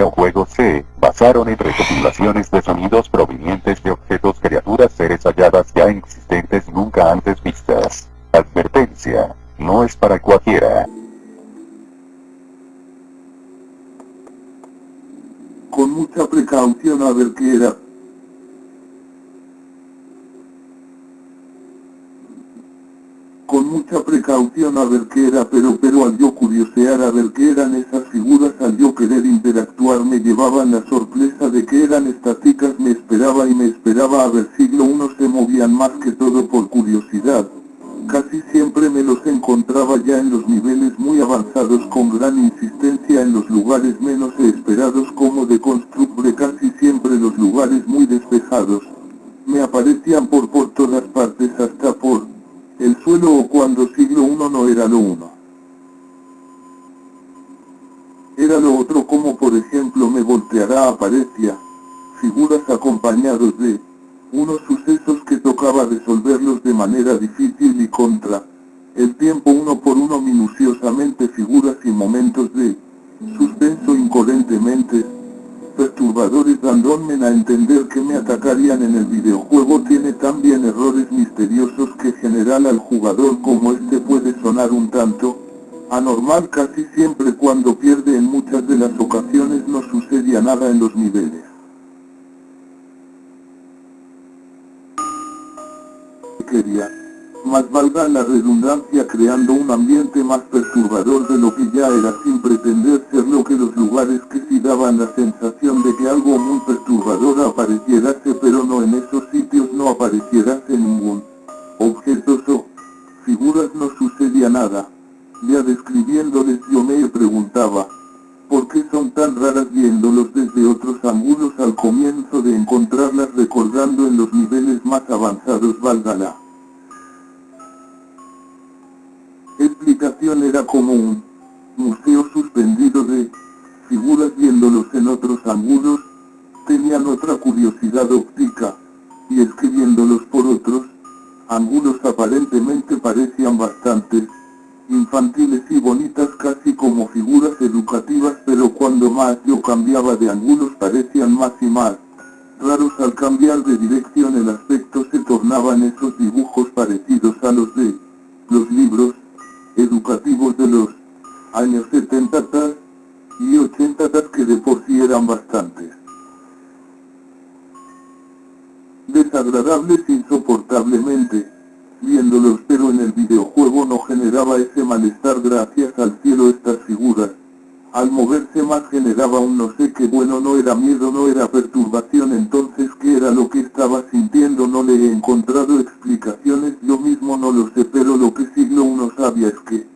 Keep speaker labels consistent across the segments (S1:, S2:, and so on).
S1: videojuegos se basaron en recopilaciones de sonidos provenientes de objetos, criaturas, seres halladas ya existentes y nunca antes vistas. Advertencia: no es para cualquiera.
S2: Con mucha precaución a ver qué era. Con mucha precaución a ver qué era, pero al yo curiosear a ver qué eran esas figuras, al yo querer interactuar, me llevaban la sorpresa de que eran estáticas. Me esperaba a ver siglo I se movían, más que todo por curiosidad. Casi siempre me los encontraba ya en los niveles muy avanzados, con gran insistencia en los lugares menos esperados, como de Constructure, casi siempre los lugares muy despejados. Me aparecían por todas partes, hasta por el suelo, o cuando siglo I no era lo uno, era lo otro, como por ejemplo me volteará, aparecía figuras acompañados de unos sucesos que tocaba resolverlos de manera difícil y contra el tiempo, uno por uno, minuciosamente, figuras y momentos de suspenso incoherentemente perturbadores, dándome a entender que me atacarían. En el videojuego tiene también errores misteriosos que generan al jugador, como este puede sonar un tanto anormal. Casi siempre cuando pierde, en muchas de las ocasiones no sucedía nada en los niveles. Quería, más valga la redundancia, creando un ambiente más perturbador de lo que ya era, sin pretender serlo, que los lugares que sí daban la sensación de que algo muy perturbador apareciérase, pero no en esos sitios, no apareciérase ningún objetos o figuras, no sucedía nada. Ya describiéndoles yo me preguntaba, ¿por qué son tan raras? Viéndolos desde otros ángulos al comienzo de encontrarlas, recordando en los niveles más avanzados, valga la explicación, era como un museo suspendido de figuras. Viéndolos en otros ángulos, tenían otra curiosidad óptica, y es que viéndolos por otros ángulos aparentemente parecían bastante infantiles y bonitas, casi como figuras educativas, pero cuando más yo cambiaba de ángulos parecían más y más raros. Al cambiar de dirección el aspecto se tornaban esos dibujos parecidos a los de los libros educativos de los años 70 y 80, que de por sí eran bastantes desagradables insoportablemente viéndolos, pero en el videojuego no generaba ese malestar. Gracias al cielo, estas figuras al moverse más generaba un no sé qué. Bueno, no era miedo, no era perturbación. Entonces, ¿qué era lo que estaba sintiendo? No le he encontrado explicaciones, yo mismo no lo sé, pero lo que siglo I sabía es que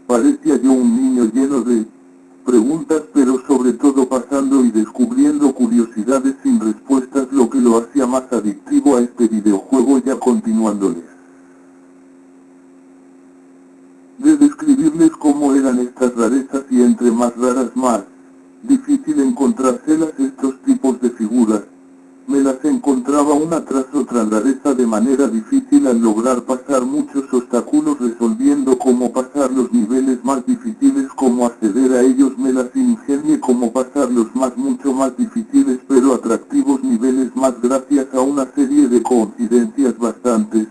S2: parecía yo un niño lleno de preguntas, pero sobre todo pasando y descubriendo curiosidades sin respuestas, lo que lo hacía más adictivo a este videojuego. Ya continuándoles de describirles cómo eran estas rarezas, y entre más raras más difícil encontrárselas. Estos tipos de figuras me las encontraba una tras otra, rareza de manera difícil, al lograr pasar muchos obstáculos, resolviendo cómo pasar los niveles más difíciles, cómo acceder a ellos. Me las ingenié cómo pasar los mucho más difíciles pero atractivos niveles más, gracias a una serie de coincidencias bastante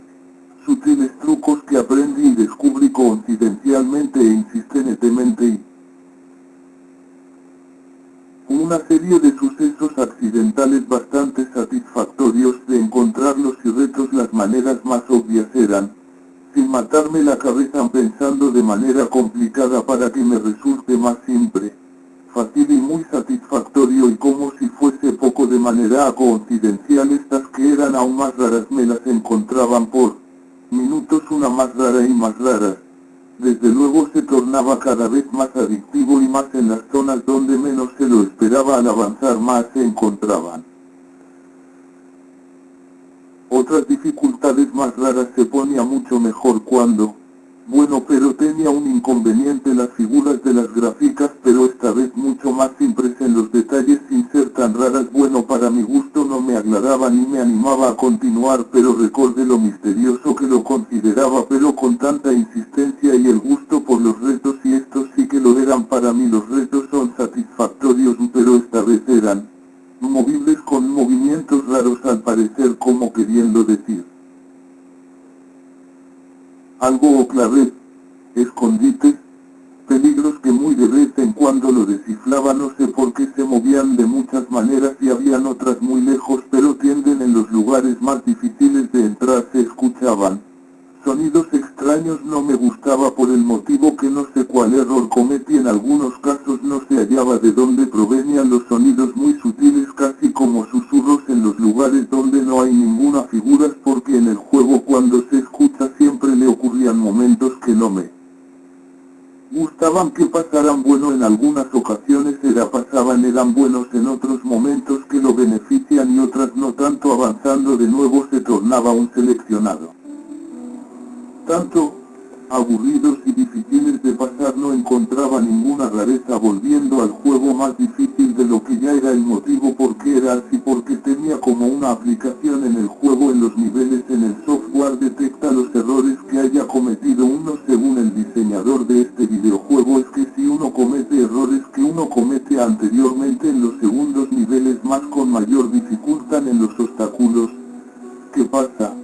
S2: sutiles, trucos que aprendí y descubrí coincidencialmente e insistentemente, y una serie de sucesos accidentales bastante satisfactorios de encontrarlos y retos. Las maneras más obvias eran, sin matarme la cabeza pensando de manera complicada, para que me resulte más simple, fácil y muy satisfactorio, y como si fuese poco, de manera coincidencial, estas que eran aún más raras me las encontraban por minutos, una más rara y más rara. Desde luego se tornaba cada vez más adictivo, y más en las zonas donde menos se lo esperaba. Al avanzar más se encontraban otras dificultades más raras. Se ponía mucho mejor cuando, bueno, pero tenía un inconveniente: las figuras de las gráficas, pero esta vez mucho más simples en los detalles, sin ser tan raras. Bueno, para mi gusto no me agradaba ni me animaba a continuar, pero recordé lo misterioso que lo consideraba, pero con tanta insistencia, y el gusto por los retos, y estos sí que lo eran para mí. Los retos son satisfactorios, pero esta vez eran movibles con movimientos raros al parecer como queriendo decir algo o claret, escondite, peligros que muy de vez en cuando lo descifraba, no sé por qué se movían de muchas maneras y habían otras muy lejos, pero tienden en los lugares más difíciles de entrar se escuchaban sonidos extraños. No me gustaba por el motivo que no sé cuál error cometí, en algunos casos no se hallaba de dónde provenían los sonidos muy sutiles, casi como susurros en los lugares donde no hay ninguna figura, porque en el juego cuando se escucha siempre le ocurrían momentos que no me gustaban que pasaran. Bueno, en algunas ocasiones eran buenos, en otros momentos que lo benefician y otras no tanto. Avanzando de nuevo se tornaba un seleccionado tanto aburridos y difíciles de pasar. No encontraba ninguna rareza, volviendo al juego más difícil de lo que ya era. El motivo por qué era así, porque tenía como una aplicación en el juego, en los niveles, en el software detecta los errores que haya cometido uno. Según el diseñador de este videojuego, es que si uno comete errores que uno comete anteriormente en los segundos niveles más con mayor dificultad en los obstáculos, ¿qué pasa?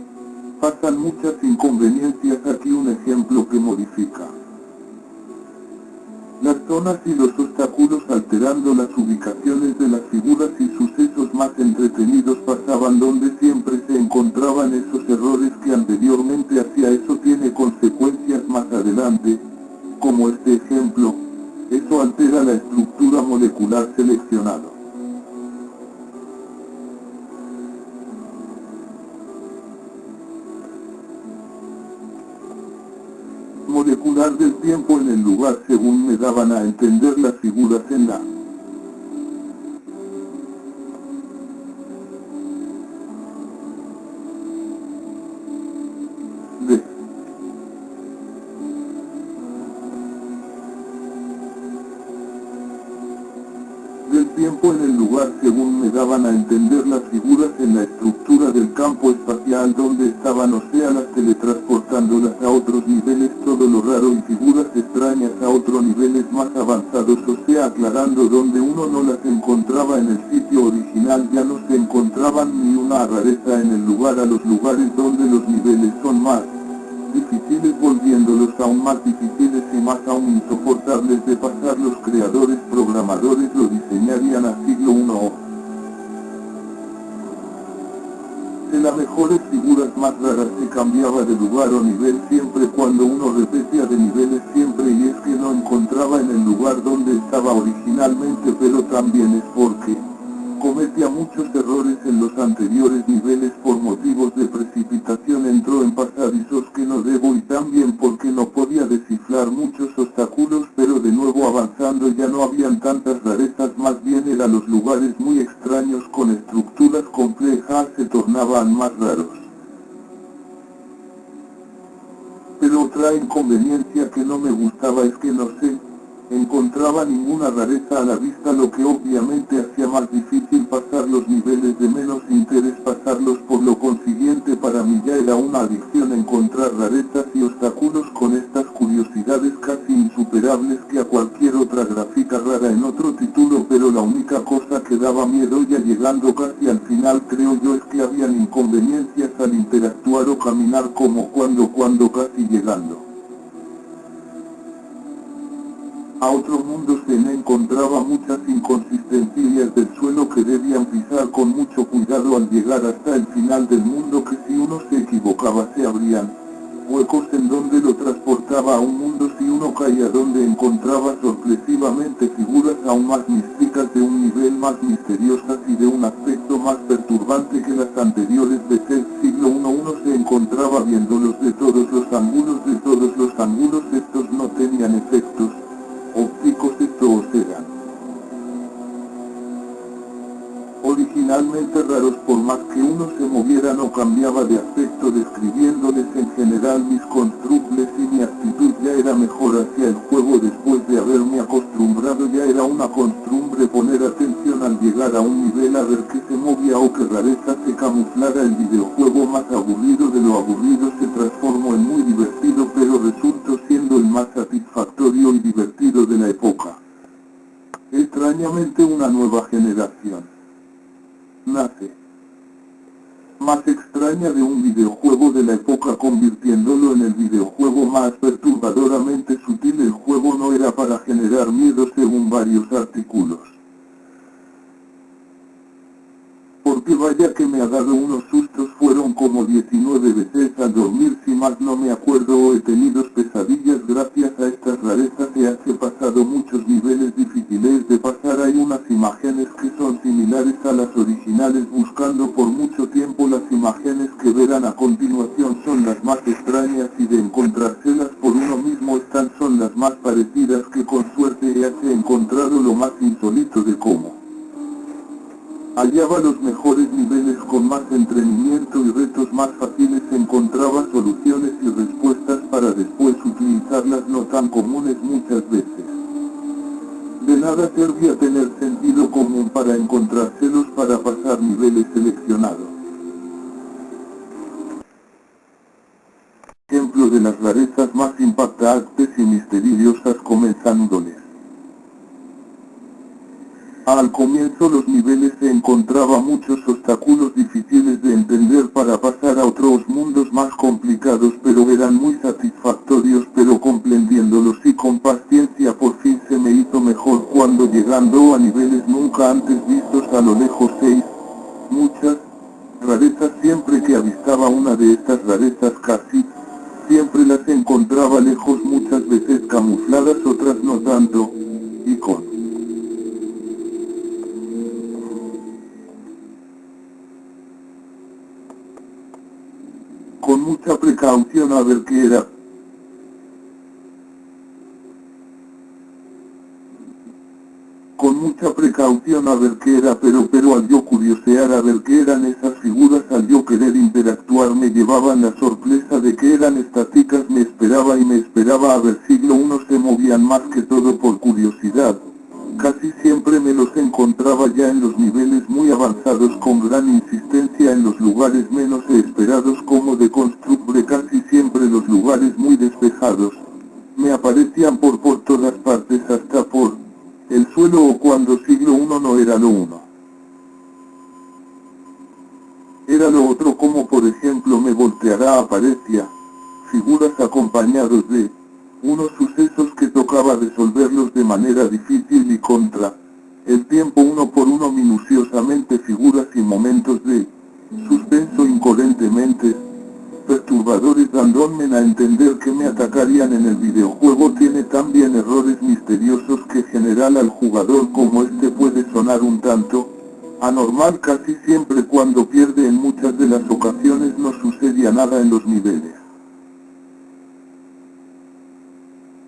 S2: Pasan muchas inconveniencias. Aquí un ejemplo que modifica las zonas y los obstáculos, alterando las ubicaciones de las figuras, y sucesos más entretenidos pasaban donde siempre se encontraban esos errores que anteriormente hacía. Eso tiene consecuencias más adelante, como este ejemplo. Eso altera la estructura molecular seleccionado molecular del tiempo en el lugar, según me daban a entender las figuras en la D. Del tiempo en el lugar, según me daban a entender las figuras en la estructura del campo espacial donde estaban, o sea, las teletransportándolas a otros niveles, todo lo raro, y figuras extrañas a otros niveles más avanzados, o sea, aclarando donde uno no las encontraba en el sitio original. Ya no se encontraban ni una rareza en el lugar, a los lugares donde los niveles son más difíciles, volviéndolos aún más difíciles y más aún insoportables de pasar. Los creadores programadores lo diseñarían a siglo I o de las mejores figuras más raras. Se cambiaba de lugar o nivel siempre cuando uno repetía de niveles siempre, y es que no encontraba en el lugar donde estaba originalmente, pero también es porque cometía muchos errores en los anteriores niveles por motivos de precipitación. Entró en pasadizos que no debo, y también porque no podía descifrar muchos obstáculos, pero de nuevo avanzando ya no habían tantas rarezas, más bien eran los lugares muy extraños con estructuras complejas, se tornaban más raros. Pero otra inconveniencia que no me gustaba es que no se encontraba ninguna rareza a la vista, lo que obviamente hacía más difícil pasar los niveles de menos interés, pasarlos. Por lo consiguiente, para mí ya era una adicción encontrar rarezas y obstáculos con estas curiosidades casi insuperables que a cualquier otra gráfica rara en otro título. Pero la única cosa que daba miedo, ya llegando casi al final creo yo, es que habían inconveniencias al interactuar o caminar, como cuando casi llegando a otro mundo se me encontraba muchas inconsistencias del suelo que debían pisar con mucho cuidado al llegar hasta el final del mundo, que si uno se equivocaba se abrían huecos en donde lo transportaba a un mundo. Si uno caía donde encontraba sorpresivamente figuras aún más místicas, de un nivel más misteriosas y de un aspecto más perturbante que las anteriores. Desde el siglo I uno se encontraba viéndolos de todos los ángulos, estos no tenían efectos ópticos, estos eran originalmente raros. Por más que uno se moviera no cambiaba de aspecto, describiéndoles en general mis construcles, y mi actitud ya era mejor hacia el juego después de haberme acostumbrado. Ya era una costumbre poner atención al llegar a un nivel, a ver qué se movía o qué rareza se camuflara. El videojuego, más aburrido de lo aburrido, se transformó en muy divertido, pero resultó siendo el más satisfactorio y divertido de la época. Extraño extrañamente una nueva generación nace. Más extraña de un videojuego de la época, convirtiéndolo en el videojuego más perturbadoramente sutil. El juego no era para generar miedo según varios artículos. Porque vaya que me ha dado unos sustos, fueron como 19 veces al dormir, si más no me acuerdo, o he tenido pesadillas. Gracias a estas rarezas he pasado muchos niveles difíciles de pasar. Hay unas imágenes que son similares a las originales, buscando por mucho tiempo. Las imágenes que verán a continuación son las más extrañas, y de encontrárselas por uno mismo estas son las más parecidas, que con suerte he encontrado lo más insólito de cómo hallaba los mejores niveles con más entrenamiento y retos más fáciles, encontraba soluciones y respuestas para después utilizarlas no tan comunes muchas veces. De nada servía tener sentido común para encontrárselos para pasar niveles seleccionados. Ejemplo de las rarezas más impactantes y misteriosas, comenzándoles. Al comienzo los niveles se encontraba muchos obstáculos difíciles de entender para pasar a otros mundos más complicados, pero eran muy satisfactorios. Pero comprendiéndolos y con paciencia por fin se me hizo mejor, cuando llegando a niveles nunca antes vistos a lo lejos muchas rarezas. Siempre que avistaba una de estas rarezas, casi siempre las encontraba lejos, muchas veces camufladas, otras no tanto, y con mucha precaución a ver qué era. Con mucha precaución a ver qué era, pero al yo curiosear a ver qué eran esas figuras, al yo querer interactuar, me llevaban la sorpresa de que eran estáticas. Me esperaba a ver siglo uno se movían, más que todo por curiosidad. Casi siempre me los encontraba ya en los niveles muy avanzados, con gran insistencia en los lugares menos esperados, como de constructure. Casi siempre los lugares muy despejados me aparecían por todas partes, hasta por el suelo, o cuando siglo uno no era lo uno, era lo otro, como por ejemplo me volteará, aparecía figuras acompañados de unos sucesos que tocaba resolverlos de manera difícil, y contra el tiempo uno por uno minuciosamente, figuras y momentos de suspenso incoherentemente perturbadores, dándome a entender que me atacarían. En el videojuego tiene también errores misteriosos que general al jugador, como este puede sonar un tanto anormal. Casi siempre cuando pierde, en muchas de las ocasiones no sucedía nada en los niveles.